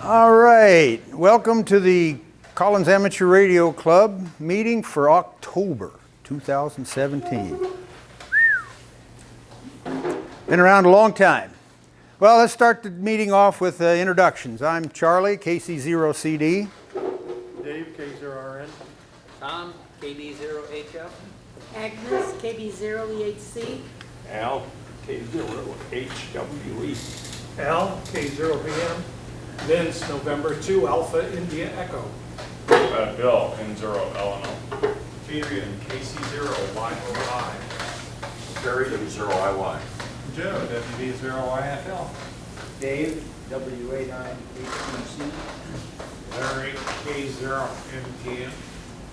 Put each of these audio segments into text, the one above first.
All right, welcome to the Collins Amateur Radio Club meeting for October 2017. Been around a long time. Well, let's start the meeting off with introductions. I'm Charlie, KC0CD. Dave, K0RN. Tom, KB0HF. Agnes, KB0EHC. Al, K0HWE. Al, K0VM. Vince, November 2, Alpha India Echo. Bill, N0 Eleanor. Adrian, KC0YOI. Barry, W0IY. Joe, WB0YFL. Dave, W89HTC. Larry, K0MTN.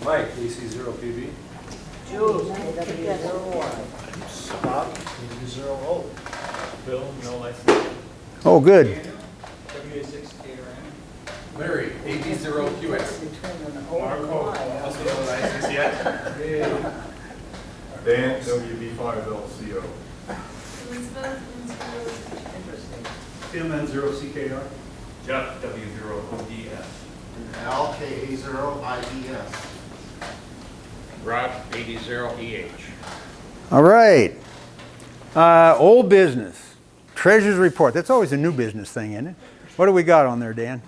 Mike, KC0PB. Jules, KW0Y. Bob, KB0O. Bill, no license. Oh, good. WA6ARN. Larry, AB0QX. Marco, also no license yet. Dan, WB5LCO. Interesting. Tim, N0CKR. Jeff, W0ODS. Al, KA0IES. Rod, 80EH. All right. Old business. Treasurer's report. That's always a new business thing, isn't it? What do we got on there, Dan?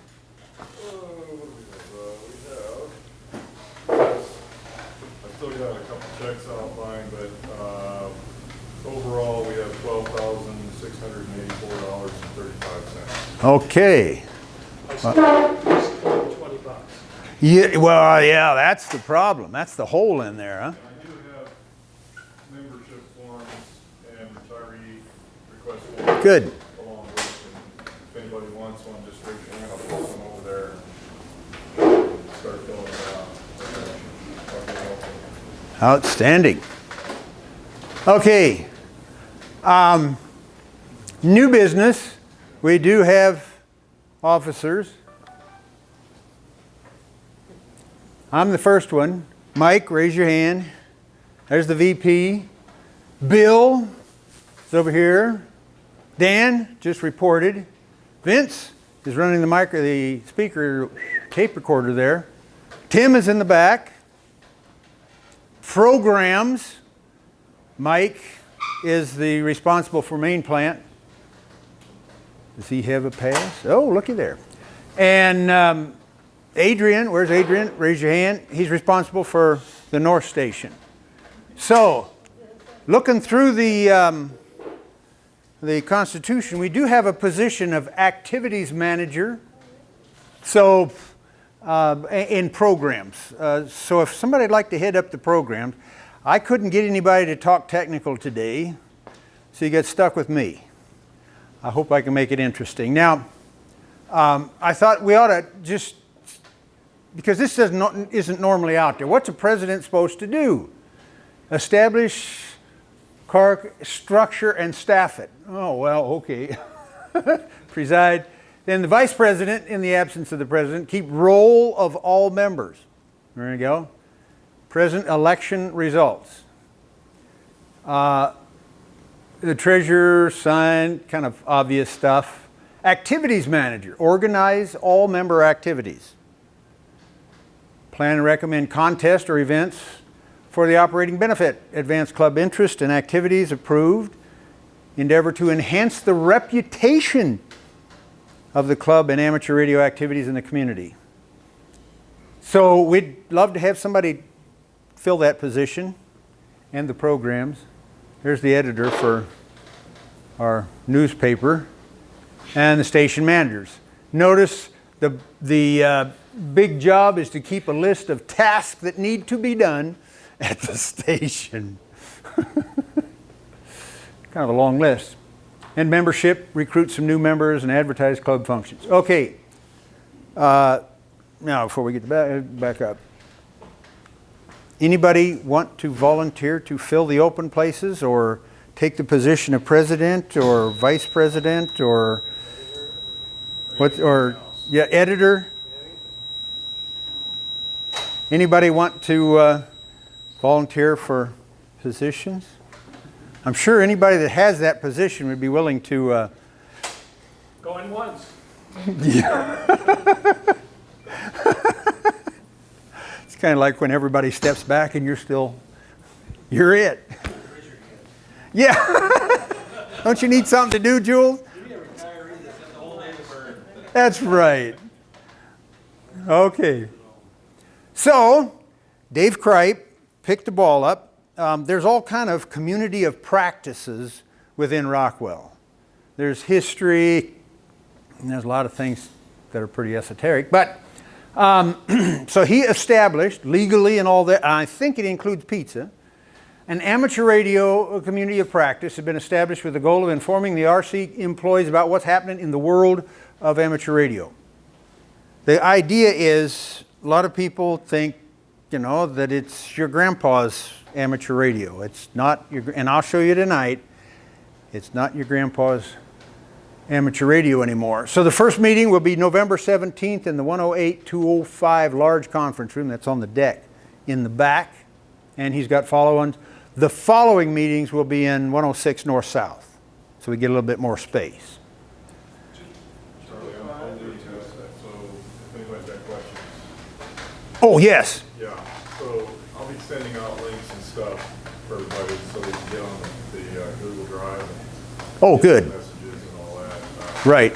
I still got a couple checks outlined, but overall we have $12,684.35. Okay. I still $20. Yeah, well, yeah, that's the problem. That's the hole in there, huh? And I do have membership forms and retiree request forms. Good. Along with, and if anybody wants one, just raise your hand, I'll post them over there. Start filling it out. Outstanding. Okay. New business. We do have officers. I'm the first one. Mike, raise your hand. There's the VP. Bill is over here. Dan just reported. Vince is running the speaker tape recorder there. Tim is in the back. Programs. Mike is the responsible for main plant. Does he have a pass? Oh, looky there. And Adrian, where's Adrian? Raise your hand. He's responsible for the North Station. So, looking through the Constitution, we do have a position of activities manager. So, in programs. So if somebody'd like to head up the programs, I couldn't get anybody to talk technical today, so you get stuck with me. I hope I can make it interesting. Now, I thought we ought to just, because this isn't normally out there. What's a president supposed to do? Establish CARC structure and staff it. Oh, well, okay. Preside. Then the vice president, in the absence of the president, keep roll of all members. There you go. Present election results. The treasurer, sign, kind of obvious stuff. Activities manager, organize all member activities. Plan and recommend contests or events for the operating benefit. Advance club interest and activities approved. Endeavor to enhance the reputation of the club and amateur radio activities in the community. So we'd love to have somebody fill that position and the programs. There's the editor for our newspaper and the station managers. Notice the big job is to keep a list of tasks that need to be done at the station. Kind of a long list. And membership, recruit some new members and advertise club functions. Okay. Now, before we get back up. Anybody want to volunteer to fill the open places or take the position of president or vice president or what? Or yeah, editor. Anybody want to volunteer for positions? I'm sure anybody that has that position would be willing to Going once. It's kind of like when everybody steps back and you're it. Yeah. Don't you need something to do, Jules? That's right. Okay. So, Dave Kripe picked the ball up. There's all kind of community of practices within Rockwell. There's history, and there's a lot of things that are pretty esoteric. But, so he established, legally and all that, I think it includes pizza, an amateur radio community of practice has been established with the goal of informing the RC employees about what's happening in the world of amateur radio. The idea is, a lot of people think, you know, that it's your grandpa's amateur radio. It's not your, and I'll show you tonight, it's not your grandpa's amateur radio anymore. So the first meeting will be November 17th in the 108-205 large conference room. That's on the deck in the back. And he's got follow-ons. The following meetings will be in 106 north-south. So we get a little bit more space. Charlie, I'll leave you to that, so if anybody's got questions. Oh, yes. Yeah, so I'll be sending out links and stuff for everybody so they can get on the Google Drive and Oh, good. messages and all that. Right.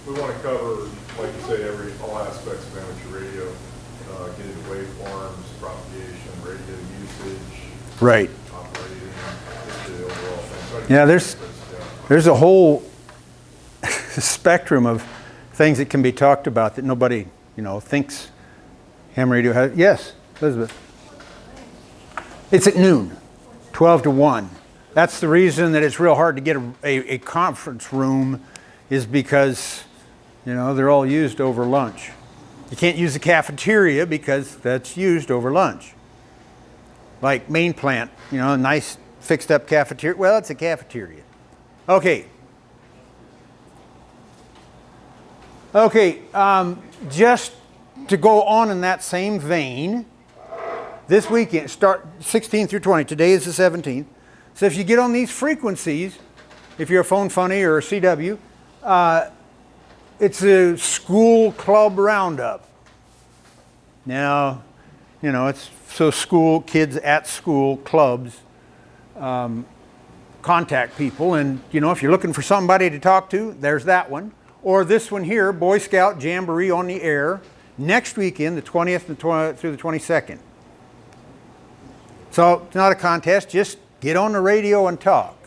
We want to cover, like you say, all aspects of amateur radio, get into waveforms, propagation, radio usage, Right. operating, just the overall thing. Yeah, there's a whole spectrum of things that can be talked about that nobody, you know, thinks ham radio has. Yes, Elizabeth. It's at noon, 12 to 1. That's the reason that it's real hard to get a conference room, is because, you know, they're all used over lunch. You can't use the cafeteria because that's used over lunch. Like main plant, you know, a nice fixed up cafeteria. Well, it's a cafeteria. Okay. Okay, just to go on in that same vein, this weekend, start 16 through 20, today is the 17th. So if you get on these frequencies, if you're a phone funny or a CW, it's a school club roundup. Now, you know, it's so school, kids at school clubs contact people, and you know, if you're looking for somebody to talk to, there's that one. Or this one here, Boy Scout Jamboree on the air, next weekend, the 20th through the 22nd. So it's not a contest, just get on the radio and talk.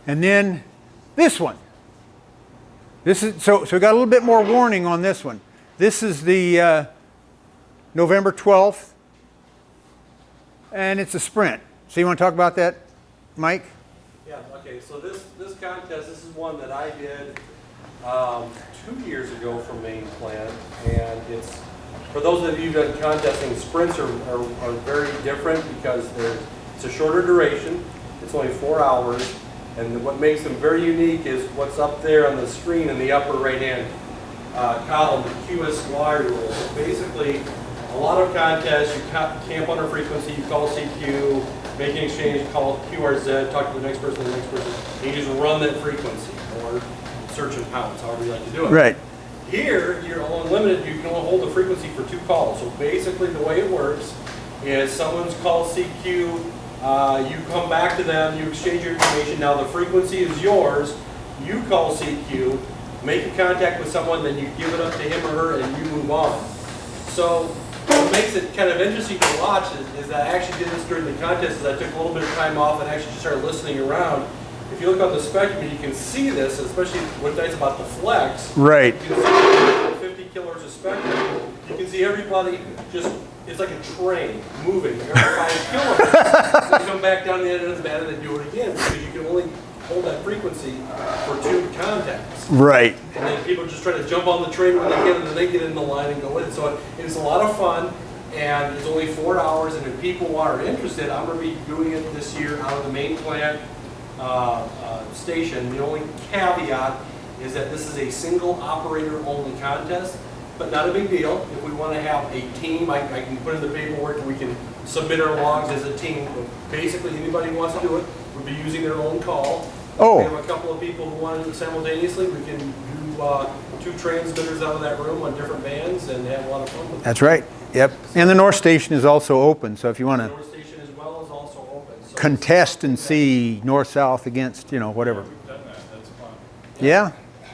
And then this one. This is so we got a little bit more warning on this one. This is the November 12th, and it's a sprint. So you want to talk about that, Mike? Yeah, okay, so this contest, this is one that I did 2 years ago for Main Plant, and it's, for those of you who've done contesting, sprints are very different because it's a shorter duration, it's only 4 hours, and what makes them very unique is what's up there on the screen in the upper right-hand column, the QSY rule. So basically, a lot of contests, you camp on a frequency, you call CQ, make an exchange, call QRZ, talk to the next person, and you just run that frequency, or search and pounce, however you like to do it. Right. Here, you're unlimited, you can only hold the frequency for 2 calls. So basically the way it works is someone's called CQ, you come back to them, you exchange your information, now the frequency is yours, you call CQ, make a contact with someone, then you give it up to him or her, and you move on. So what makes it kind of interesting to watch is that I actually did this during the contest, is I took a little bit of time off and actually just started listening around. If you look on the spectrum, you can see this, especially what's nice about the flex. Right. You can see 50 kilohertz of spectrum. You can see everybody just, it's like a train moving every 5 kilohertz. So you come back down the end of the band and then do it again, because you can only hold that frequency for 2 contacts. Right. And then people just try to jump on the train when they get in, and they get in the line and go with it. So it's a lot of fun, and it's only 4 hours, and if people are interested, I'm going to be doing it this year out of the Main Plant station. The only caveat is that this is a single operator only contest, but not a big deal. If we want to have a team, I can put in the paperwork and we can submit our logs as a team. But basically, anybody who wants to do it would be using their own call. Oh. We have a couple of people who want to do it simultaneously. We can do 2 transmitters out of that room on different bands and have a lot of fun with it. That's right. Yep. And the North Station is also open, so if you want The to North Station as well is also open. So contest and see north-south against, you know, whatever. We've done that, that's fun. Yeah?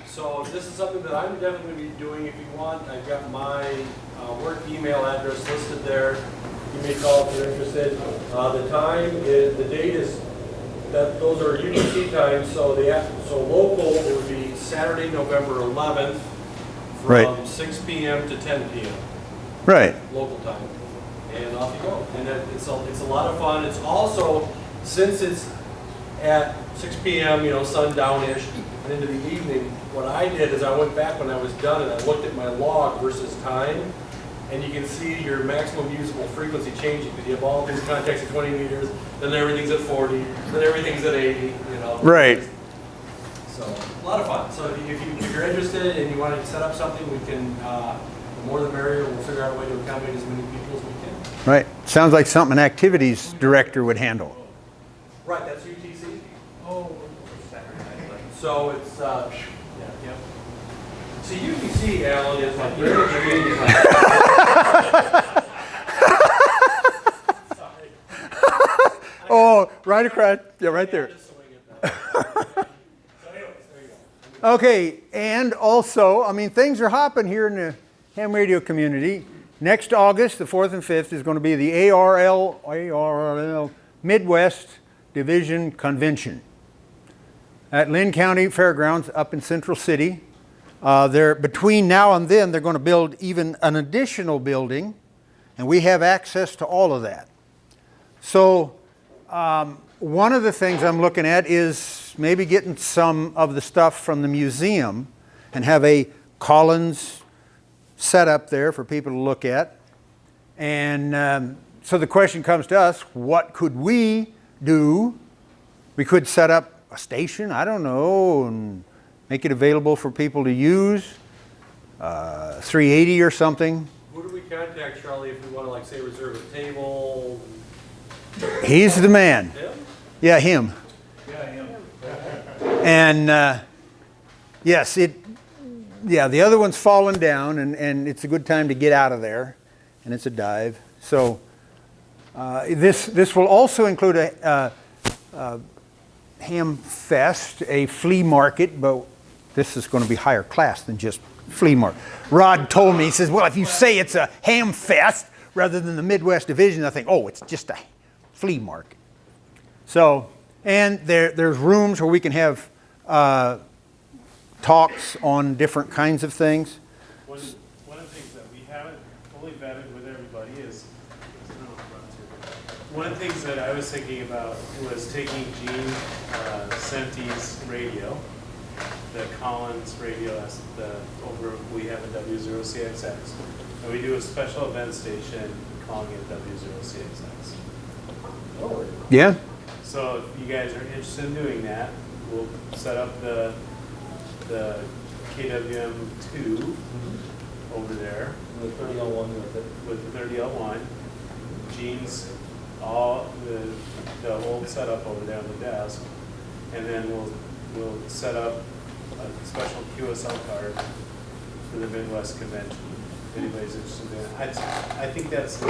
So this is something that I'm definitely going to be doing if you want. I've got my work email address listed there. You may call if you're interested. The time is, the date is, that those are UTC times, so local, it would be Saturday, November 11th from Right. 6 p.m. to 10 p.m. Right. local time. And off you go. And it's a lot of fun. It's also, since it's at 6 p.m., you know, sundown-ish, and into the evening, what I did is I went back when I was done and I looked at my log versus time, and you can see your maximum usable frequency changing, because you have all these contacts at 20 meters, then everything's at 40, then everything's at 80, you know. Right. So, a lot of fun. So if you're interested and you want to set up something, we can, the more the merrier, we'll figure out a way to accommodate as many people as we can. Right. Sounds like something an activities director would handle. Right, that's UTC. Oh. So it's, yeah. See, UTC, Alan, is like, sorry. Oh, right across, yeah, right there. Just so we get that. So anyways, there you go. Okay, and also, I mean, things are hopping here in the ham radio community. Next August, the 4th and 5th, is going to be the ARRL Midwest Division Convention at Lynn County Fairgrounds up in Central City. Between now and then, they're going to build even an additional building, and we have access to all of that. So one of the things I'm looking at is maybe getting some of the stuff from the museum and have a Collins set up there for people to look at. And so the question comes to us, what could we do? We could set up a station, I don't know, and make it available for people to use, 380 or something. Who do we contact, Charlie, if we want to, like, say, reserve a table? He's the man. Him? Yeah, him. Yeah, him. And yes, the other one's fallen down, and it's a good time to get out of there, and it's a dive. So this will also include a ham fest, a flea market, but this is going to be higher class than just flea market. Rod told me, he says, well, if you say it's a ham fest rather than the Midwest Division, I think, oh, it's just a flea market. So, and there's rooms where we can have talks on different kinds of things. One of the things that we haven't fully vetted with everybody is, one of the things that I was thinking about was taking Gene Senti's radio, the Collins radio, we have a W0CXX, and we do a special event station calling it W0CXX. Yeah? So if you guys are interested in doing that, we'll set up the KWM2 over there. The 30L1 with it. With the 30L1. Gene's all the old setup over there on the desk, and then we'll set up a special QSL card for the Midwest Convention. If anybody's interested in that, I think that's, you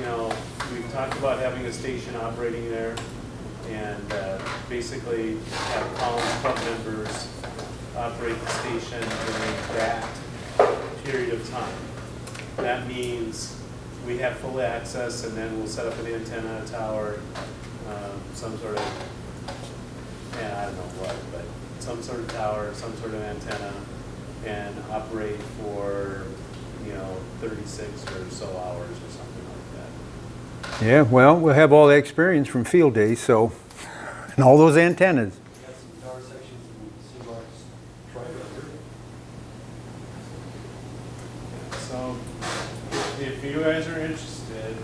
know, we've talked about having a station operating there, and basically have Collins Club members operate the station during that period of time. That means we have full access, and then we'll set up an antenna, a tower, some sort of, I don't know what, but some sort of tower, some sort of antenna, and operate for, 36 or so hours or something like that. Yeah, well, we'll have all the experience from field days, so, and all those antennas. We got some tower sections in Seamark's tri-river. So if you guys are interested,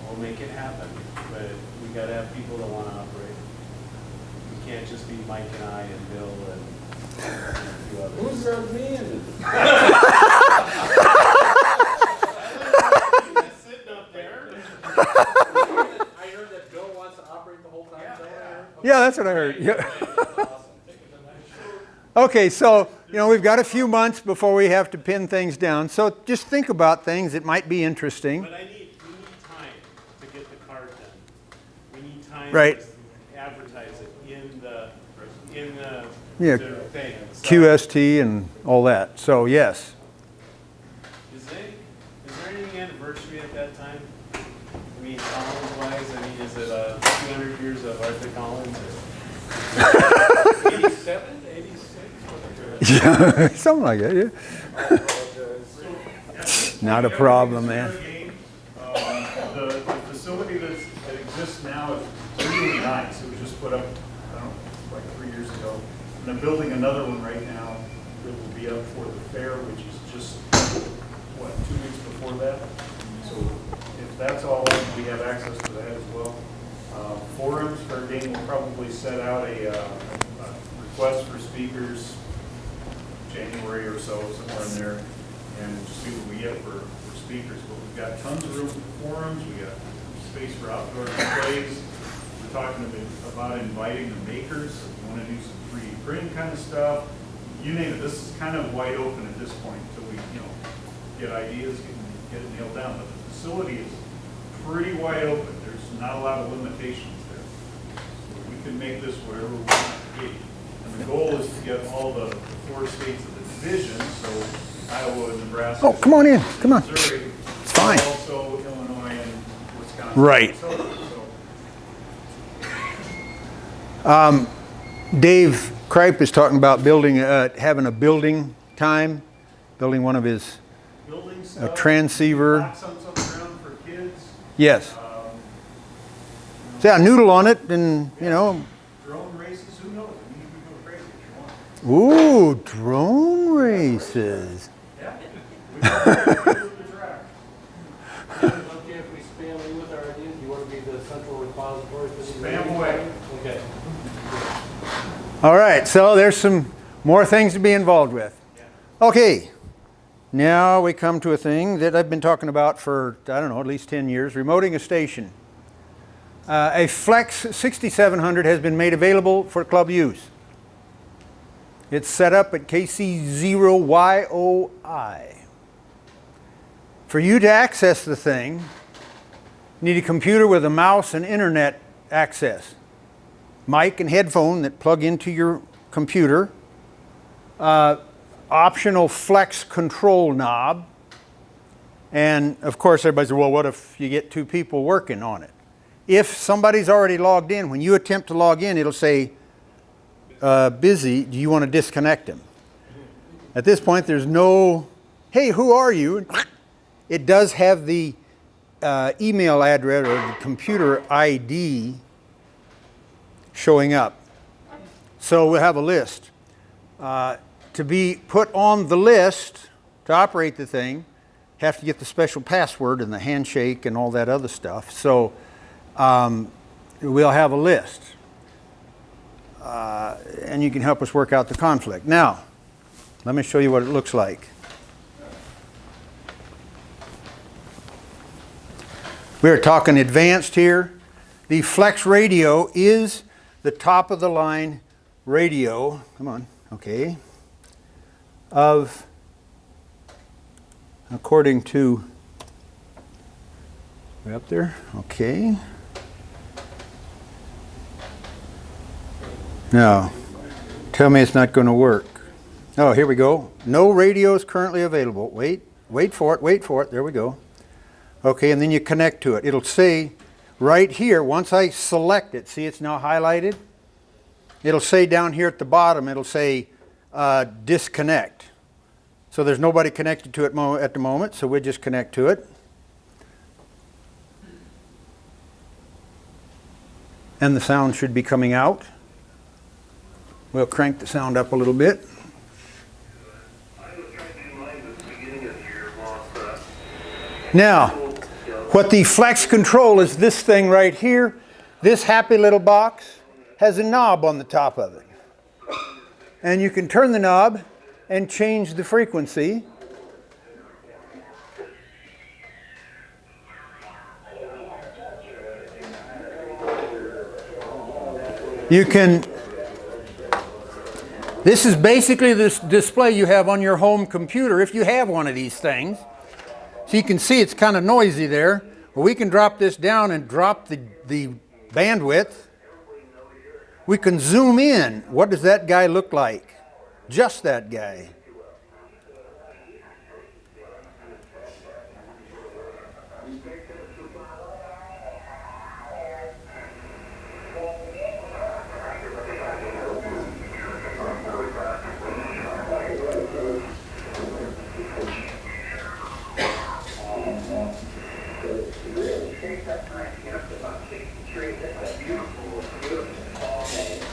we'll make it happen, but we gotta have people that wanna operate. We can't just be Mike and I and Bill and a few others. Who's our man? Sitting up there. I heard that Bill wants to operate the whole time. Yeah, that's what I heard. Yeah. Okay, so, you know, we've got a few months before we have to pin things down. So just think about things that might be interesting. But we need time to get the card done. We need time Right. to advertise it in the Yeah. the thing. So, QST and all that. So, yes. Is there any anniversary at that time? I mean, Collins-wise, I mean, is it 200 years of Arthur Collins? Or? 87, 86? Yeah, something like that, yeah. Not a problem, man. The facility that exists now is really nice. It was just put up, I don't know, like 3 years ago. And they're building another one right now that will be up for the fair, which is just, 2 weeks before that. So if that's all, we have access to that as well. Forums, for Dane will probably set out a request for speakers January or so, somewhere in there, and see what we get for speakers. But we've got tons of room for forums, we got space for outdoor displays. We're talking about inviting the makers, if you want to do some 3D printing kind of stuff. You name it, this is kind of wide open at this point until we, get ideas, get it nailed down. But the facility is pretty wide open. There's not a lot of limitations there. So we can make this whatever we want it to be. And the goal is to get all the 4 states of the division, so Iowa, Nebraska. Oh, come on in. Come on. Missouri, It's fine. also Illinois and Wisconsin. Right. So, Dave Kripe is talking about building, having a building time, building one of his building stuff, transceiver. box on something around for kids. Yes. Yeah, noodle on it, and Drone races, who knows? I mean, you can go crazy if you want. ooh, drone races. Yeah. We can do the track. Is it okay if we spam you with our ideas? You want to be the central repository for these? Spam away. Okay. All right, so there's some more things to be involved with. Okay, now we come to a thing that I've been talking about for, I don't know, at least 10 years, remoting a station. A Flex 6700 has been made available for club use. It's set up at KC0YOI. For you to access the thing, you need a computer with a mouse and internet access. Mic and headphone that plug into your computer. Optional flex control knob. And of course everybody says, well, what if you get 2 people working on it? If somebody's already logged in, when you attempt to log in, it'll say, busy, do you want to disconnect them? At this point, there's no, hey, who are you? It does have the email address or the computer ID showing up. So we'll have a list. To be put on the list to operate the thing, have to get the special password and the handshake and all that other stuff. So we'll have a list. And you can help us work out the conflict. Now, let me show you what it looks like. We're talking advanced here. The Flex radio is the top of the line radio, come on, okay, of, according to, way up there, okay. Now, tell me it's not going to work. Oh, here we go. No radios currently available. Wait for it, there we go. Okay, and then you connect to it. It'll say right here, once I select it, see it's now highlighted? It'll say down here at the bottom, it'll say disconnect. So there's nobody connected to it at the moment, so we'll just connect to it. And the sound should be coming out. We'll crank the sound up a little bit. Now, what the flex control is this thing right here. This happy little box has a knob on the top of it. And you can turn the knob and change the frequency. You can This is basically this display you have on your home computer if you have one of these things. So you can see it's kind of noisy there. Well, we can drop this down and drop the bandwidth. We can zoom in. What does that guy look like? Just that guy.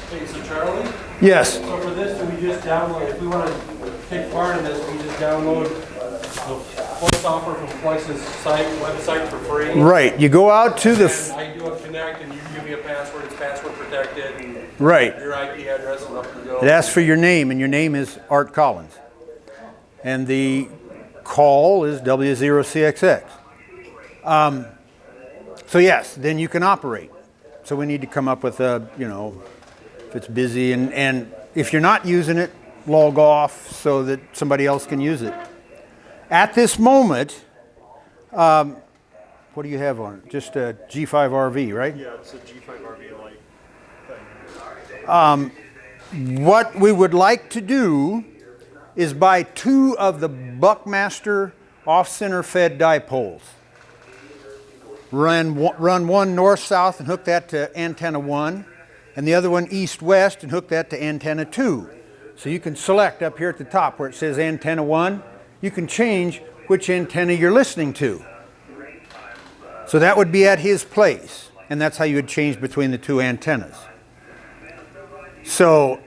Hey, so Charlie? Yes. So for this, do we just download, if we want to take part in this, we just download the full software from Flex's website for free? Right. You go out to the... And I do a connect and you give me a password, it's password protected and Right. your IP address is up to go. It asks for your name, and your name is Art Collins. And the call is W0CXX. So yes, then you can operate. So we need to come up with a, you know, if it's busy, and if you're not using it, log off so that somebody else can use it. At this moment, what do you have on it? Just a G5RV, right? Yeah, it's a G5RV like thing. What we would like to do is buy 2 of the Buckmaster off-center fed dipoles. Run one north-south and hook that to antenna 1, and the other one east-west and hook that to antenna 2. So you can select up here at the top where it says antenna 1, you can change which antenna you're listening to. So that would be at his place, and that's how you would change between the 2 antennas. So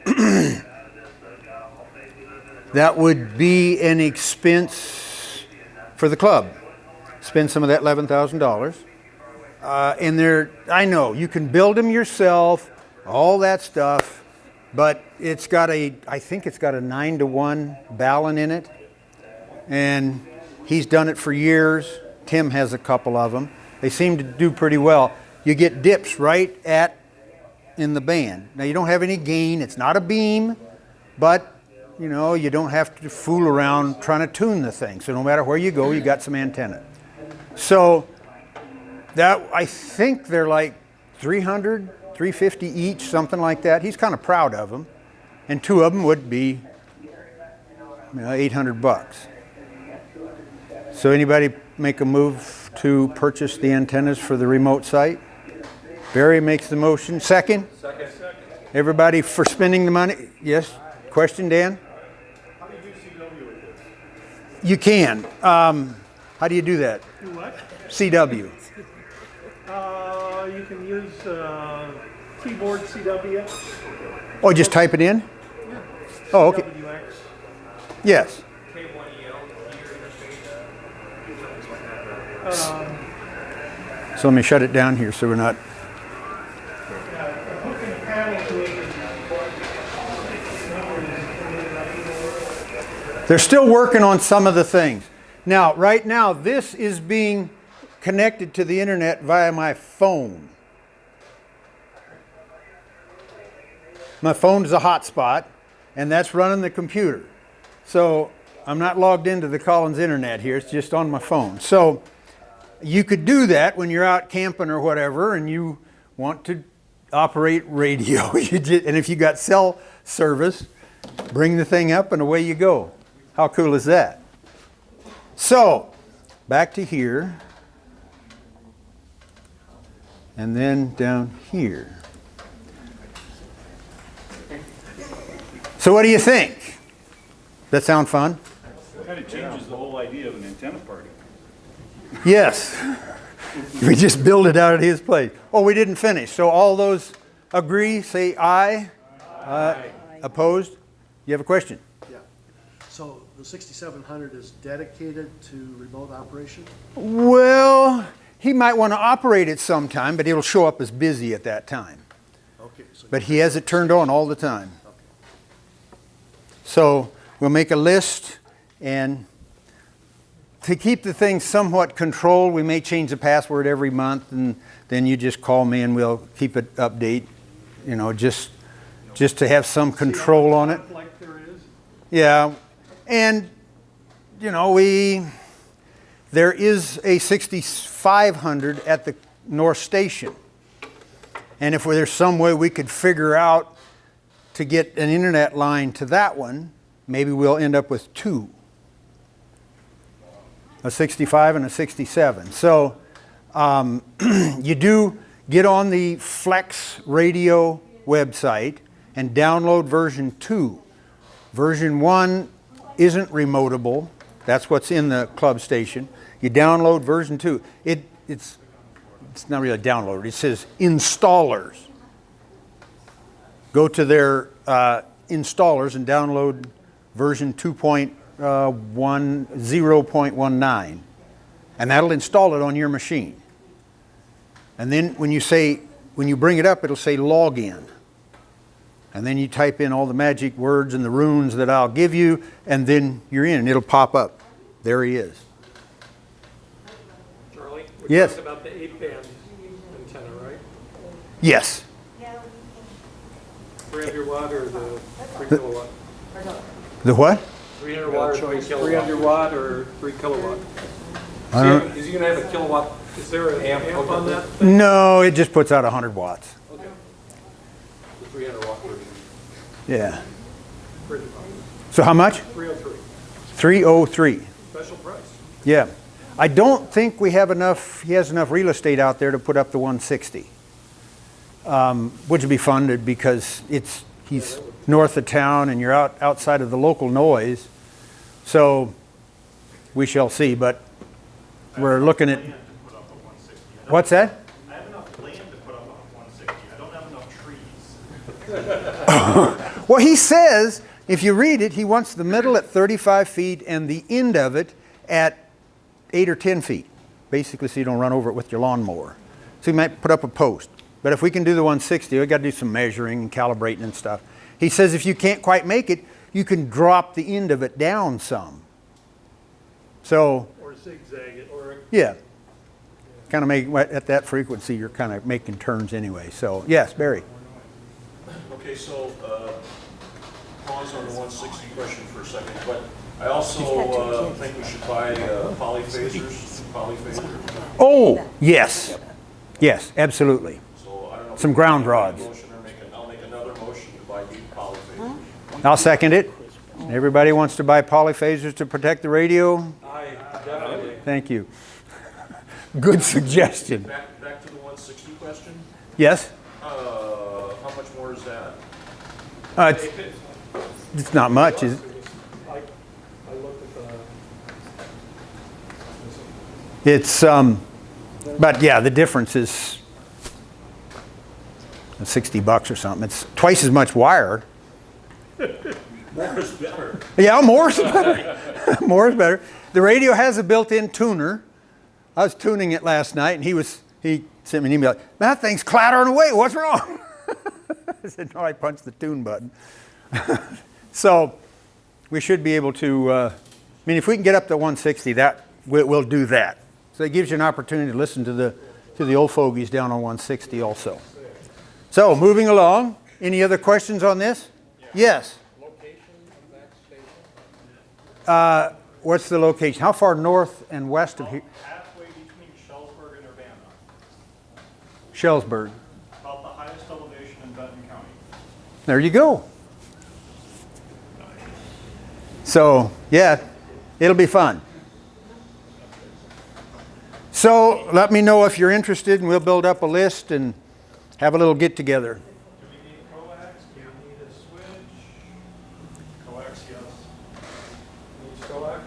that would be an expense for the club. Spend some of that $11,000. And there, I know, you can build them yourself, all that stuff, but it's got I think it's got a 9-to-1 balun in it. And he's done it for years. Tim has a couple of them. They seem to do pretty well. You get dips right in the band. Now you don't have any gain, it's not a beam, but you know, you don't have to fool around trying to tune the thing. So no matter where you go, you got some antenna. So that, I think they're like $300, $350 each, something like that. He's kind of proud of them. And 2 of them would be, you know, $800. So anybody make a move to purchase the antennas for the remote site? Barry makes the motion. Second? Second. Everybody for spending the money? Yes? Question, Dan? How do you do CW with this? You can. How do you do that? Do what? CW. You can use keyboard CW. Oh, just type it in? Oh, okay. WX. Yes. So let me shut it down here so we're not... Hooking a panel to it. They're still working on some of the things. Now, right now, this is being connected to the internet via my phone. My phone is a hotspot, and that's running the computer. So I'm not logged into the Collins internet here, it's just on my phone. So you could do that when you're out camping or whatever, and you want to operate radio. And if you got cell service, bring the thing up and away you go. How cool is that? So, back to here. And then down here. So what do you think? That sound fun? It kind of changes the whole idea of an antenna party. Yes. We just build it out at his place. Oh, we didn't finish. So all those agree, say aye. Aye. Opposed? You have a question? Yeah. So the 6700 is dedicated to remote operation? Well, he might want to operate it sometime, but it'll show up as busy at that time. Okay. So But he has it turned on all the time. So we'll make a list, and to keep the thing somewhat controlled, we may change the password every month, and then you just call me and we'll keep it update, you know, just to have some control on it. Like Yeah, and you know, there is a 6500 at the North Station. And if there's some way we could figure out to get an internet line to that one, maybe we'll end up with two. A 65 and a 67. So you do get on the Flex Radio website and download version 2. Version 1 isn't remotable. That's what's in the club station. You download version 2. It's not really a download. It says installers. Go to their installers and download version 2.0.19. And that'll install it on your machine. And then when you bring it up, it'll say login. And then you type in all the magic words and the runes that I'll give you, and then you're in, and it'll pop up. There he is. Charlie? Yes. We talked about the 8-band antenna, right? Yes. 300 watt or the 3 kilowatt? The what? 300 watt or 3 kilowatt? 300 watt or 3 kilowatt? I don't- Is he going to have a kilowatt? Is there an amp on that thing? No, it just puts out 100 watts. Okay. The 300 watt version. Yeah. Pretty fine. So how much? 303. 303. Special price. Yeah. I don't think he has enough real estate out there to put up the 160. Which would be funded because he's north of town and you're outside of the local noise. So we shall see, but we're looking at, what's that? I have enough land to put up a 160. I don't have enough trees. Well, he says, if you read it, he wants the middle at 35 feet and the end of it at 8 or 10 feet, basically so you don't run over it with your lawnmower. So he might put up a post. But if we can do the 160, we've got to do some measuring and calibrating and stuff. He says if you can't quite make it, you can drop the end of it down some. So, Or zigzag it, or yeah, kind of make, at that frequency, you're kind of making turns anyway. So, yes, Barry. Okay, so, pause on the 160 question for a second, but I also think we should buy polyphasers. Oh, yes. Yes, absolutely. So I don't know. Some ground rods. I'll make another motion to buy new polyphasers. I'll second it. Everybody wants to buy polyphasers to protect the radio? Aye, definitely. Thank you. Good suggestion. Back to the 160 question. Yes? How much more is that? It's not much, is it? I looked at It's, but yeah, the difference is $60 or something. It's twice as much wire. More is better. Yeah, more is better. More is better. The radio has a built-in tuner. I was tuning it last night, and he sent me an email. That thing's clattering away. What's wrong? I said, no, I punched the tune button. So we should be able to. I mean, if we can get up to 160, we'll do that. So it gives you an opportunity to listen to the old fogies down on 160 also. So moving along. Any other questions on this? Yes. What's the location? How far north and west of here? Halfway between Shellsburg and Urbana. Shellsburg. About the highest elevation in Benton County. There you go. So, yeah, it'll be fun. So, let me know if you're interested, and we'll build up a list and have a little get-together. Do we need coax? Do we need a switch? Coax, yes. Needs coax.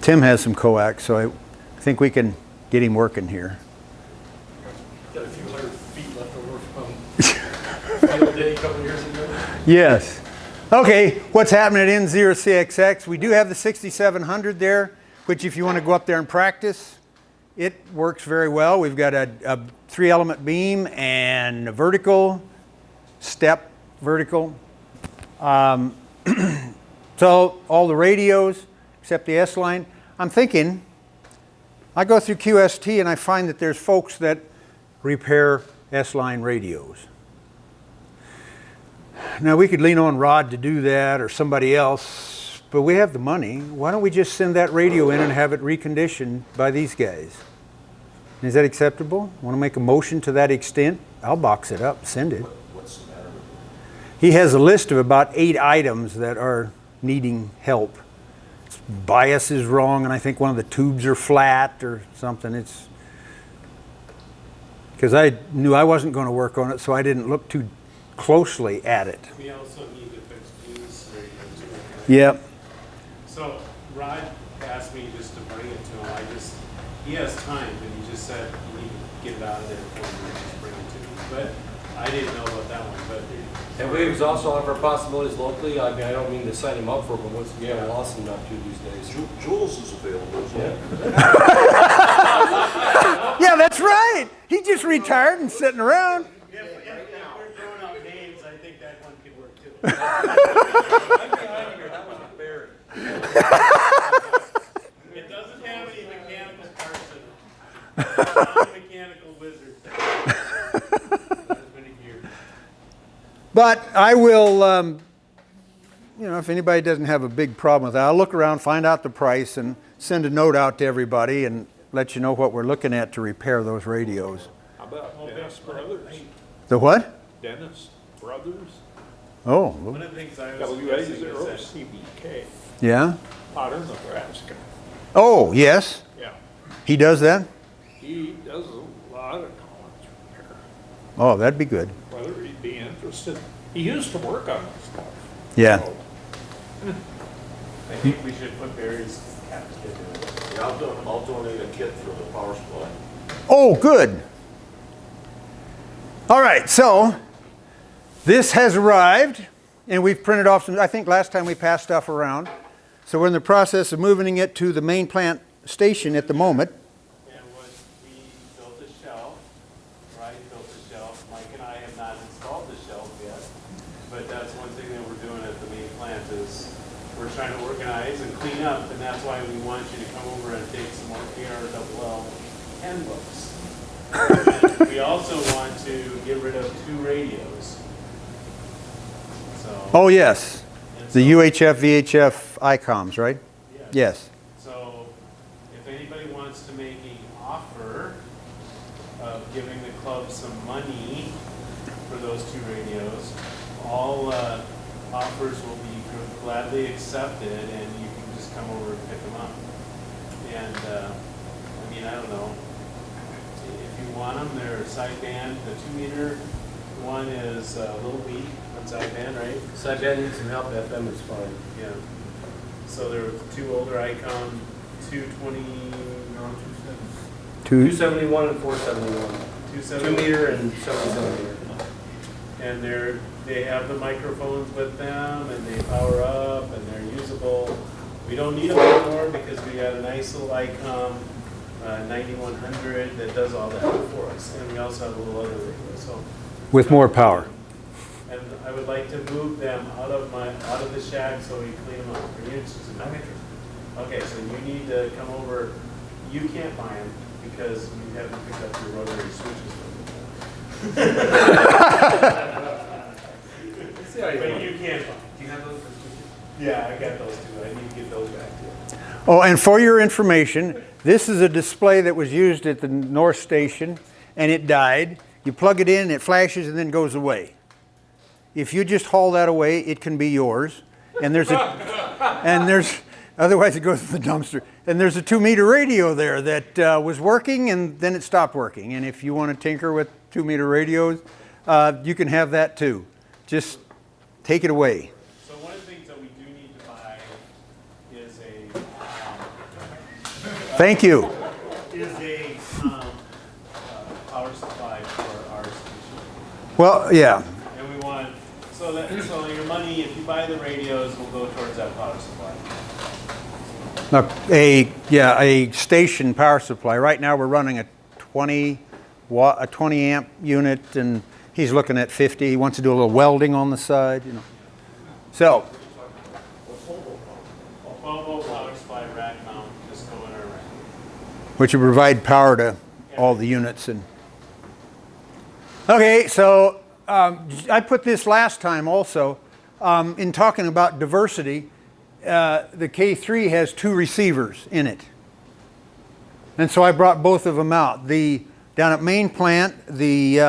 Tim has some coax, so I think we can get him working here. Got a few hundred feet left over from field day a couple years ago. Yes. Okay, what's happening at NOCXX? We do have the 6700 there, which if you want to go up there and practice, it works very well. We've got a 3-element beam and a vertical, step vertical. So all the radios, except the S-line. I'm thinking, I go through QST and I find that there's folks that repair S-line radios. Now, we could lean on Rod to do that or somebody else, but we have the money. Why don't we just send that radio in and have it reconditioned by these guys? Is that acceptable? Want to make a motion to that extent? I'll box it up, send it. What's the matter with it? He has a list of about 8 items that are needing help. Bias is wrong, and I think one of the tubes are flat or something. It's because I knew I wasn't going to work on it, so I didn't look too closely at it. We also need to fix fuse radio too. right? Yep. So Rod asked me just to bring it to him. He has time, but he just said you need to get it out of there before you just bring it to me. But I didn't know about that one, but. And we exhaust all of our possibilities locally. I mean, I don't mean to sign him up for it, but what's, we have a lawsuit not to these days. Jules is available, isn't he? Yeah, that's right. He just retired and sitting around. If we're throwing out names, I think that one could work too. I'm behind here, that was Barry. It doesn't have any mechanical parts in it. It's not a mechanical wizard. That's pretty gear. But I will, if anybody doesn't have a big problem with that, I'll look around, find out the price, and send a note out to everybody and let you know what we're looking at to repair those radios. How about Dennis Brothers? The what? Dennis Brothers? Oh, One of the things I was guessing is that WA0CBK, yeah? Potter, Nebraska. Oh, yes. Yeah. He does that? He does a lot of college repair. Oh, that'd be good. Whether he'd be interested. He used to work on this stuff. Yeah. So, I think we should put Barry's cap kit in it. Yeah, I'll donate a kit for the power supply. Oh, good. All right, so this has arrived, and we've printed off some, I think last time we passed stuff around. So we're in the process of moving it to the main plant station at the moment. And what we built a shelf, Ryan built a shelf, Mike and I have not installed the shelf yet, but that's one thing that we're doing at the main plant is we're trying to organize and clean up, and that's why we want you to come over and take some more ARRL handbooks. And we also want to get rid of 2 radios. So. Oh, yes. and The so- UHF, VHF ICOMs, right? Yes. So if anybody wants to make an offer of giving the club some money for those 2 radios, all offers will be gladly accepted, and you can just come over and pick them up. And I mean, I don't know. If you want them, they're sideband. The 2-meter one is a little weak on sideband, right? Sideband needs some help, FM is fine. Yeah. So there were 2 older Icon, 220, 271 and 471. 270. 2 meter and 77 meter. And they have the microphones with them, and they power up, and they're usable. We don't need them anymore because we got a nice little ICOM 9100 that does all that for us. And we also have a little other radio. So With more power. and I would like to move them out of the shack so we clean them up. Are you interested? I'm interested. Okay, so you need to come over. You can't buy them because you haven't picked up your rotary switches. But you can buy them. Do you have those? Yeah, I got those 2. I need to get those back to you. Oh, and for your information, this is a display that was used at the North Station, and it died. You plug it in, it flashes, and then goes away. If you just haul that away, it can be yours. And otherwise it goes to the dumpster. And there's a 2-meter radio there that was working, and then it stopped working. And if you want to tinker with 2-meter radios, you can have that too. Just take it away. So one of the things that we do need to buy is Thank you. a power supply for our station. Well, yeah. And we want, so your money, if you buy the radios, will go towards that power supply. Now, a station power supply. Right now we're running a 20 amp unit, and he's looking at 50. He wants to do a little welding on the side, So, 12-volt power supply rack mount, just go in our rack. which will provide power to all the units. And okay, so I put this last time also, in talking about diversity, the K3 has 2 receivers in it. And so I brought both of them out. Down at main plant, the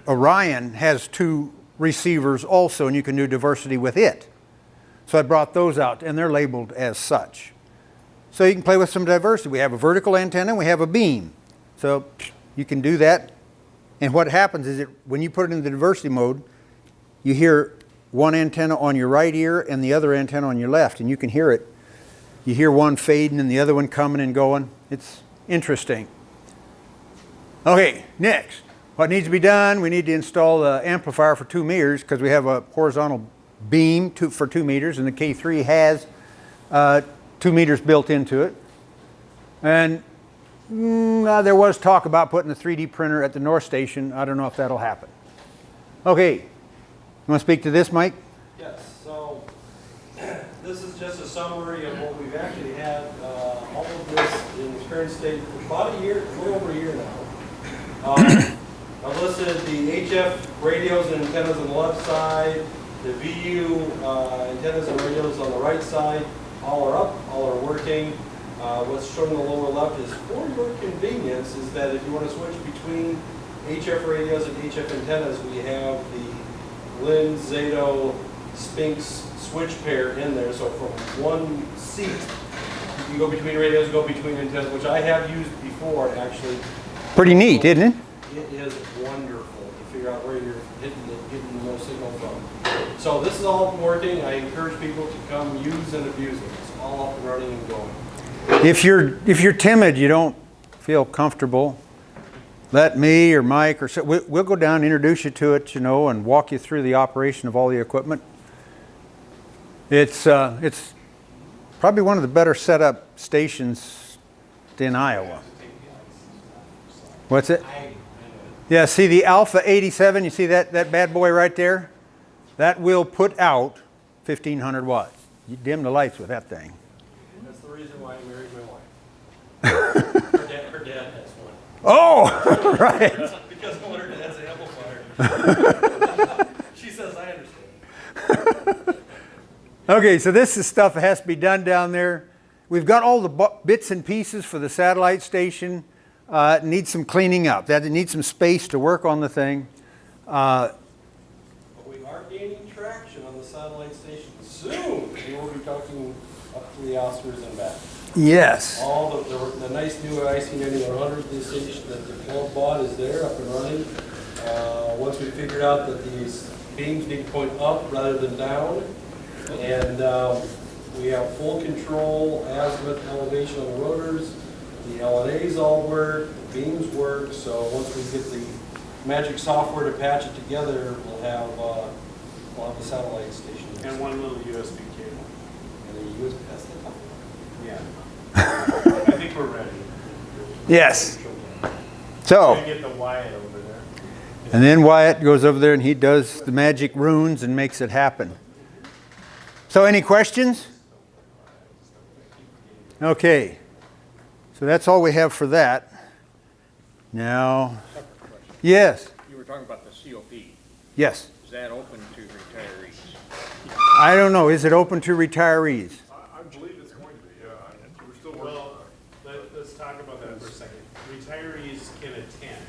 Orion has 2 receivers also, and you can do diversity with it. So I brought those out, and they're labeled as such. So you can play with some diversity. We have a vertical antenna, we have a beam. So you can do that. And what happens is when you put it in the diversity mode, you hear one antenna on your right ear and the other antenna on your left, and you can hear it. You hear one fading and the other one coming and going. It's interesting. Okay, next. What needs to be done? We need to install the amplifier for 2 meters because we have a horizontal beam for 2 meters, and the K3 has 2 meters built into it. And there was talk about putting a 3D printer at the North Station. I don't know if that'll happen. Okay, you want to speak to this, Mike? Yes, so this is just a summary of what we've actually had, all of this in the current state for about a year, a little over a year now. I've listed the HF radios and antennas on the left side, the VU antennas and radios on the right side. All are up, all are working. What's shown in the lower left is for your convenience is that if you want to switch between HF radios and HF antennas, we have the Lin Zato Spinx switch pair in there. So from one seat, you can go between radios, go between antennas, which I have used before actually. Pretty neat, isn't it? It is wonderful to figure out where you're getting the most signal from. So this is all working. I encourage people to come use and abuse it. It's all up and running and going. If you're timid, you don't feel comfortable, let me or Mike or we'll go down and introduce you to it, and walk you through the operation of all the equipment. It's probably one of the better set up stations in Iowa. What's it? Yeah, see the Alpha 87, you see that bad boy right there? That will put out 1,500 watts. You dim the lights with that thing. That's the reason why I married my wife. Her dad has one. Oh, right. Because one of her dad's an amplifier. She says, I understand. Okay, so this is stuff that has to be done down there. We've got all the bits and pieces for the satellite station. It needs some cleaning up. It needs some space to work on the thing. But we are gaining traction on the satellite station soon. We will be talking up to the Oscars and back. Yes. All the nice new IC9100 this station that the club bought is there, up and running. Once we figured out that these beams need to point up rather than down, and we have full control azimuth elevation on the rotors. The LNAs all work, the beams work, so once we get the magic software to patch it together, we'll have the satellite station. And one little USB cable. And a USB, that's the top. Yeah. I think we're ready. Yes. We're So, gonna get the Wyatt over there. and then Wyatt goes over there and he does the magic runes and makes it happen. So any questions? Okay. So that's all we have for that. Now, yes, You were talking about the COP. yes. Is that open to retirees? I don't know. Is it open to retirees? I believe it's going to be, yeah. We're still working Well, let's talk about that for a second. Retirees can attend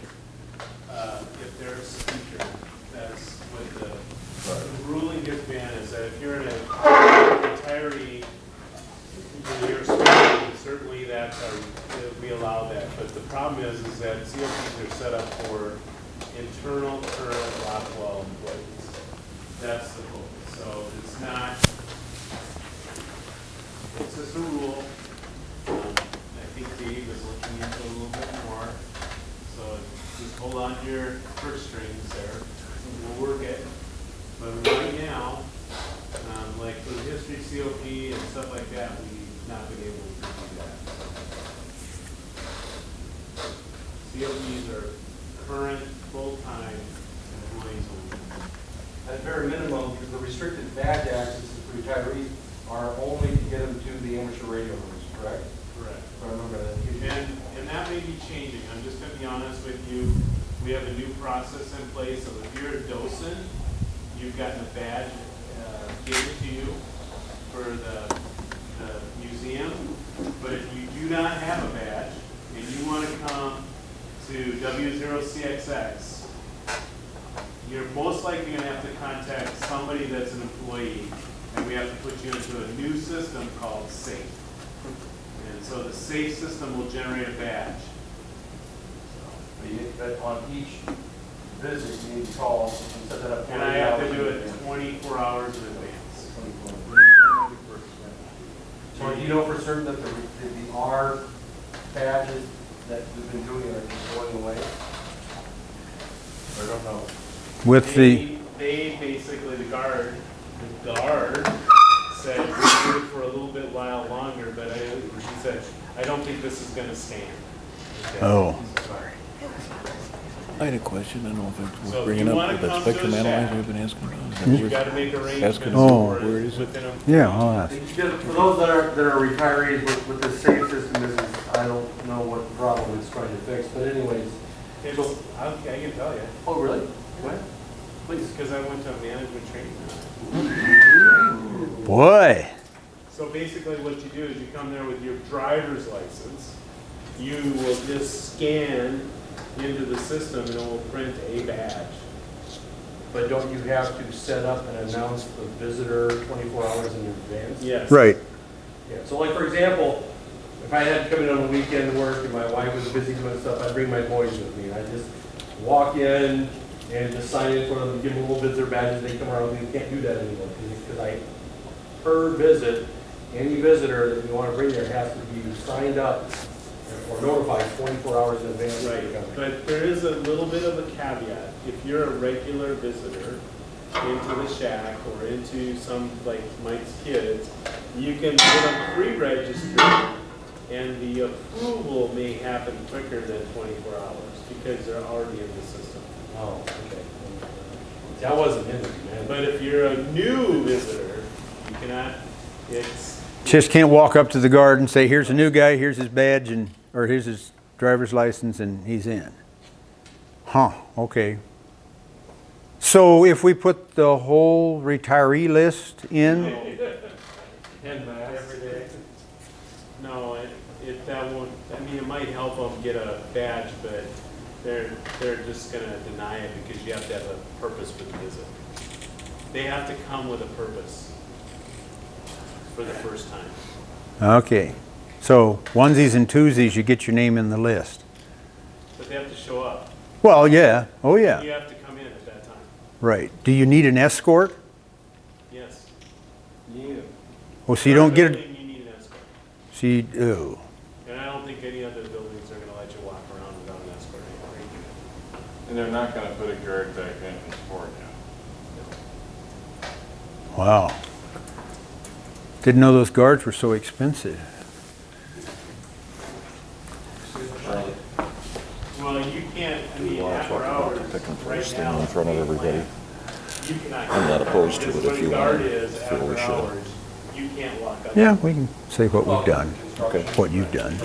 if there's a speaker. That's what the ruling has been is that if you're a retiree and you're speaking, certainly we allow that. But the problem is that COPs are set up for internal current Rockwell employees. That's the focus. So it's not, it's just a rule. I think Dave is looking into it a little bit more. So just hold on to your purse strings there. We'll work it. But right now, like for the history COP and stuff like that, we've not been able to do that. COPs are current, full-time employees only. At very minimum, the restricted badge access to retirees are only to get them to the amateur radio rooms, correct? Correct. If I remember that. And that may be changing. I'm just going to be honest with you. We have a new process in place, so if you're a docent, you've gotten a badge given to you for the museum. But if you do not have a badge and you want to come to W0CXX, you're most likely going to have to contact somebody that's an employee, and we have to put you into a new system called SAFE. And so the SAFE system will generate a badge. But on each visit, you need to call and set that up. And I have to do it 24 hours in advance. So do you know for certain that the R badges that we've been doing are going away? Or don't know? With the, They basically, the guard said, we do it for a little bit while longer, but she said, I don't think this is gonna stand. Okay. oh, I had a question, I don't know if it's So worth if bringing you up, wanna but that come to spectrum a analyzer shack, I've been asking about. You gotta make arrangements Asking- Oh, for where is it? within a. yeah, I'll ask. For those that are retirees with the SAFE system, this is, I don't know what problem it's trying to fix, but anyways. I can tell you, Oh, really? What? please, because I went to a management training. Boy, So basically what you do is you come there with your driver's license, you will just scan into the system and it will print a badge. But don't you have to set up and announce the visitor 24 hours in advance? Yes. right. Yeah, so like, for example, if I had to come in on the weekend to work and my wife was busy doing stuff, I'd bring my boys with me. And I'd just walk in and just sign in for them, give them a little visitor badges, they come around, we can't do that anymore. Because per visit, any visitor that you want to bring there has to be signed up or notified 24 hours in advance. that they're coming. But there is a little bit of a caveat. If you're a regular visitor into the shack or into some, like Mike's kids, you can put them pre-registered and the approval may happen quicker than 24 hours because they're already in the system. Oh, okay. That wasn't in there, man. But if you're a new visitor, you cannot, it's, Just can't walk up to the guard and say, here's a new guy, here's his badge, and or here's his driver's license, and he's in. Huh, okay. So if we put the whole retiree list in, every day. No, that won't, I mean, it might help them get a badge, but they're just gonna deny it because you have to have a purpose for the visit. They have to come with a purpose for the first time. okay. So onesies and twosies, you get your name in the list. But they have to show up. Well, yeah, oh yeah, You have to come in at that time. right. Do you need an escort? Yes. Oh, so you don't get it, You need an escort. see, oh. And I don't think any other buildings are gonna let you walk around without an escort anymore. And they're not gonna put a guard back in for you. Wow. Didn't know those guards were so expensive. Well, you can't, I mean, Well, I'll after talk about the hours, pick and place right thing now. in front of everybody. You cannot. I'm not opposed to Just it if what you a guard want. is Feel we after should. hours, you can't walk up. Yeah, we can say what we've done. Okay. What you've done.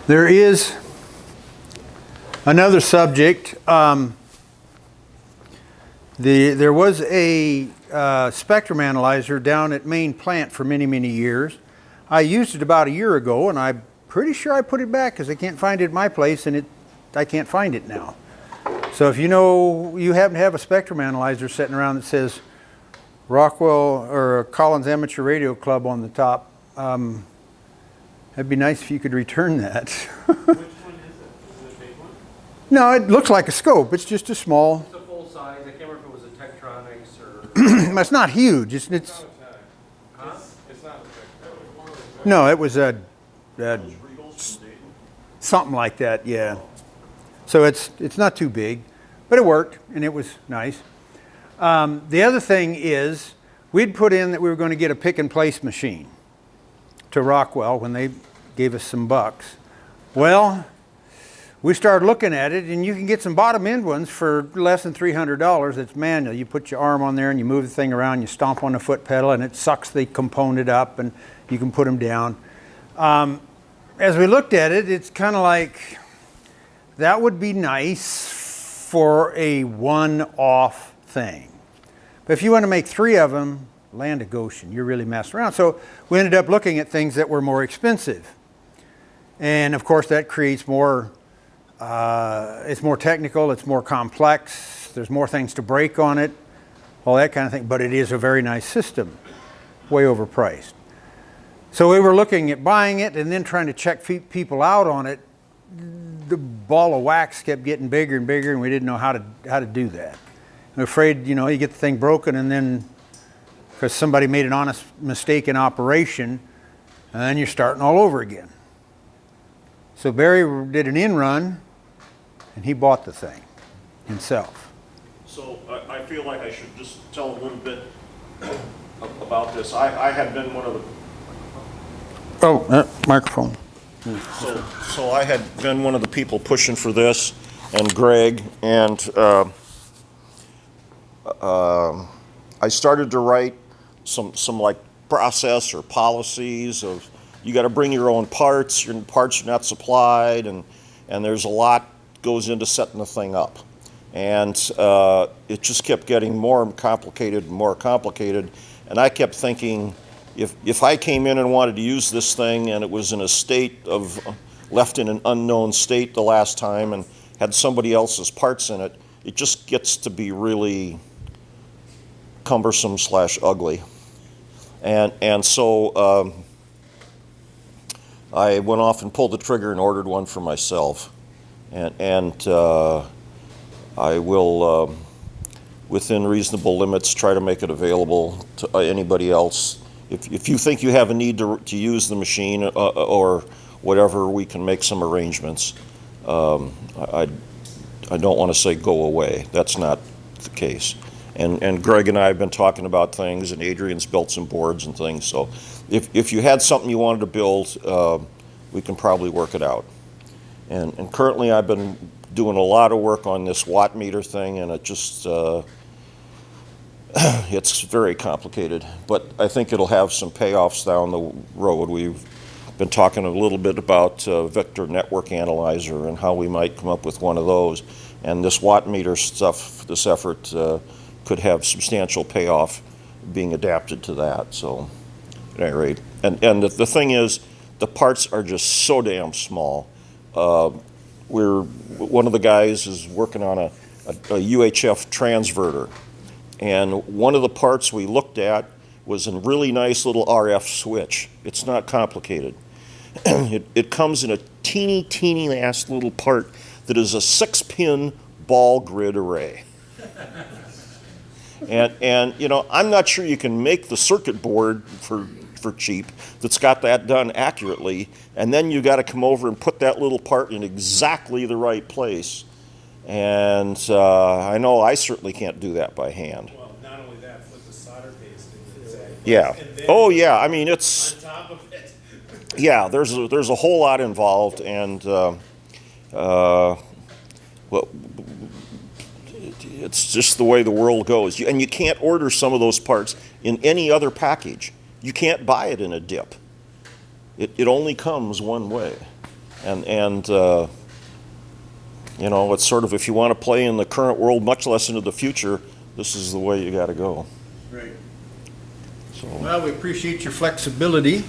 There is another subject. There was a spectrum analyzer down at main plant for many, many years. I used it about a year ago, and I'm pretty sure I put it back because I can't find it at my place, and I can't find it now. So if you know you happen to have a spectrum analyzer sitting around that says Rockwell or Collins Amateur Radio Club on the top, it'd be nice if you could return that. Which one is it? Is it a big one? No, it looks like a scope. It's just a small. It's a full size, I can't remember if it was a Tektronix or. It's not huge. It's Huh? It's not a no. It was a something like that. Yeah. So it's not too big, but it worked and it was nice. The other thing is we'd put in that we were going to get a pick and place machine to Rockwell when they gave us some bucks. Well, we started looking at it, and you can get some bottom end ones for less than $300. It's manual. You put your arm on there and you move the thing around, you stomp on the foot pedal, and it sucks the component up, and you can put them down. as we looked at it, it's kind of like that would be nice for a one-off thing. But if you want to make 3 of them, land of Goshen, you're really messing around. So we ended up looking at things that were more expensive. And of course that creates more, it's more technical, it's more complex, there's more things to break on it, all that kind of thing. But it is a very nice system, way overpriced. So we were looking at buying it and then trying to check people out on it. The ball of wax kept getting bigger and bigger, and we didn't know how to do that. I'm afraid, you know, you get the thing broken, and then because somebody made an honest mistake in operation, and then you're starting all over again. So Barry did an in-run, and he bought the thing himself. So I feel like I should just tell a little bit about this. I had been one of the Microphone. So I had been one of the people pushing for this, and Greg, and I started to write some like process or policies of you got to bring your own parts. Your parts are not supplied, and there's a lot goes into setting the thing up, and it just kept getting more complicated and more complicated, and I kept thinking, if I came in and wanted to use this thing and it was in a state of, left in an unknown state the last time and had somebody else's parts in it, it just gets to be really cumbersome / ugly. And so I went off and pulled the trigger and ordered one for myself. And I will, within reasonable limits, try to make it available to anybody else. If you think you have a need to use the machine or whatever, we can make some arrangements. I don't want to say go away. That's not the case. And Greg and I have been talking about things, and Adrian's built some boards and things. So if you had something you wanted to build, we can probably work it out. And currently I've been doing a lot of work on this watt meter thing, and it just it's very complicated, but I think it'll have some payoffs down the road. We've been talking a little bit about vector network analyzer and how we might come up with one of those. And this watt meter stuff, this effort could have substantial payoff being adapted to that. So at any rate, and the thing is, the parts are just so damn small. One of the guys is working on a UHF transverter. And one of the parts we looked at was a really nice little RF switch. It's not complicated. It comes in a teeny ass little part that is a 6-pin ball grid array. And you know, I'm not sure you can make the circuit board for cheap that's got that done accurately, and then you got to come over and put that little part in exactly the right place. And I know I certainly can't do that by hand. Well, not only that, flip the solder paste in exactly. Yeah. Oh yeah. I mean, it's On top of it. yeah. There's a whole lot involved, and well, it's just the way the world goes. And you can't order some of those parts in any other package. You can't buy it in a dip. It only comes one way, and you know, it's sort of, if you want to play in the current world, much less into the future, this is the way you got to go. Right. So. Well, we appreciate your flexibility.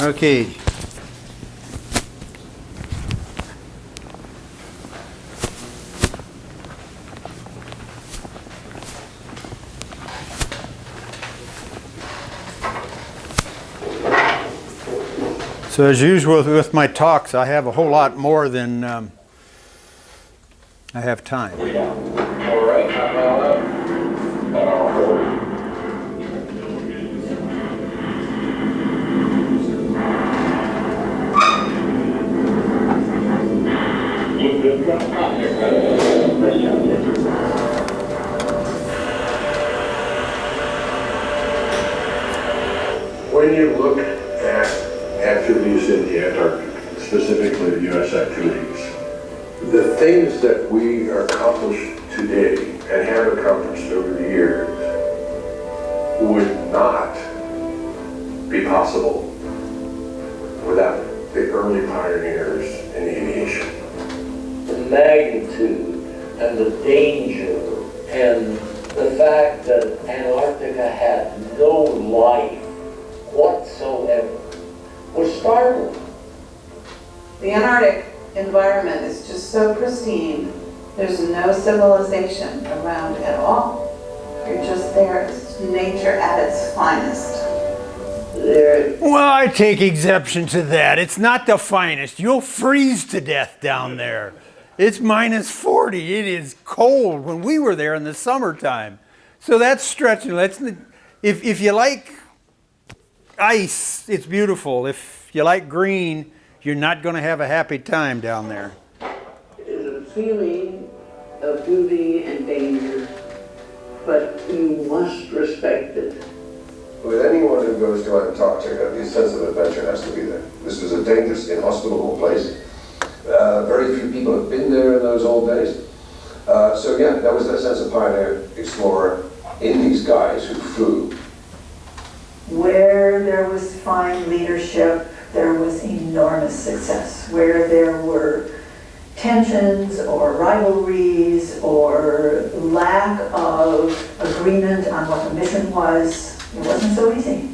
Okay. So as usual with my talks, I have a whole lot more than I have time. When you look at activities in the Antarctic, specifically the U.S. activities, the things that we accomplish today and have accomplished over the years would not be possible the early pioneers in aviation. The magnitude and the danger and the fact that Antarctica had no life whatsoever was startling. The Antarctic environment is just so pristine. There's no civilization around at all. You're just there. It's nature at its finest. Well, I take exception to that. It's not the finest. You'll freeze to death down there. It's minus 40. It is cold when we were there in the summertime. So that's stretching. If you like ice, it's beautiful. If you like green, you're not going to have a happy time down there. It is a feeling of duty and danger, but you must respect it. With anyone who goes to Antarctica, the sense of adventure has to be there. This was a dangerous, inhospitable place. Very few people have been there in those old days. So yeah, that was that sense of pioneer, explorer in these guys who flew. Where there was fine leadership, there was enormous success. Where there were tensions or rivalries or lack of agreement on what the mission was, it wasn't so easy.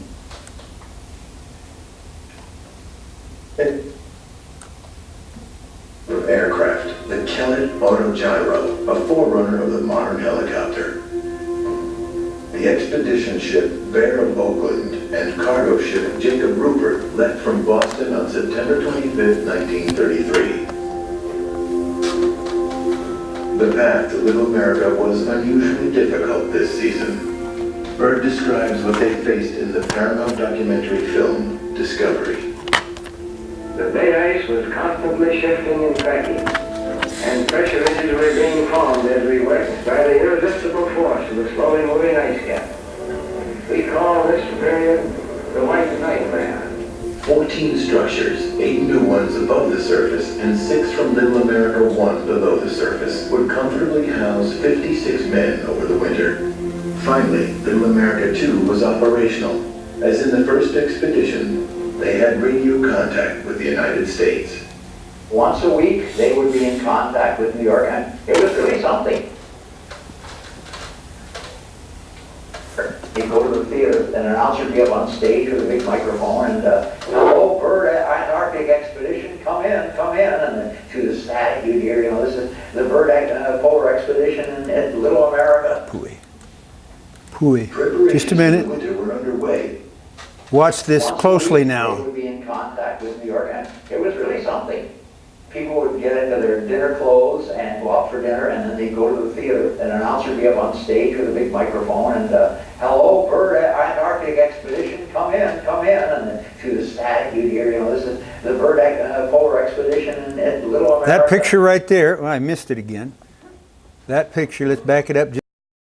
Aircraft, the Kellett Autogyro, a forerunner of the modern helicopter. The expedition ship Bear of Oakland and cargo ship Jacob Rupert left from Boston on September 25, 1933. The path to Little America was unusually difficult this season. Byrd describes what they faced in the Paramount documentary film, Discovery. The bay ice was constantly shifting and cracking, and pressure ridges were being formed as we went by the irresistible force of the slowly moving ice cap. We call this period the White Nightmare. 14 structures, 8 new ones above the surface and 6 from Little America 1 below the surface, would comfortably house 56 men over the winter. Finally, Little America 2 was operational. As in the first expedition, they had radio contact with the United States. Once a week, they would be in contact with New York, and it was really something. You go to the theater, and an announcer would be up on stage with a big microphone, and hello, Byrd, Antarctic expedition, come in, and then through the static you'd hear, this is the Byrd Polar Expedition in Little America. Pooey. Just a minute. Winter were underway. Watch this closely now. They would be in contact with New York, and it was really something. People would get into their dinner clothes and go out for dinner, and then they'd go to the theater. An announcer would be up on stage with a big microphone, and hello, Byrd, Antarctic expedition, come in, and then through the static you'd hear, this is the Byrd Polar Expedition in Little America. That picture right there, well, I missed it again. That picture, let's back it up.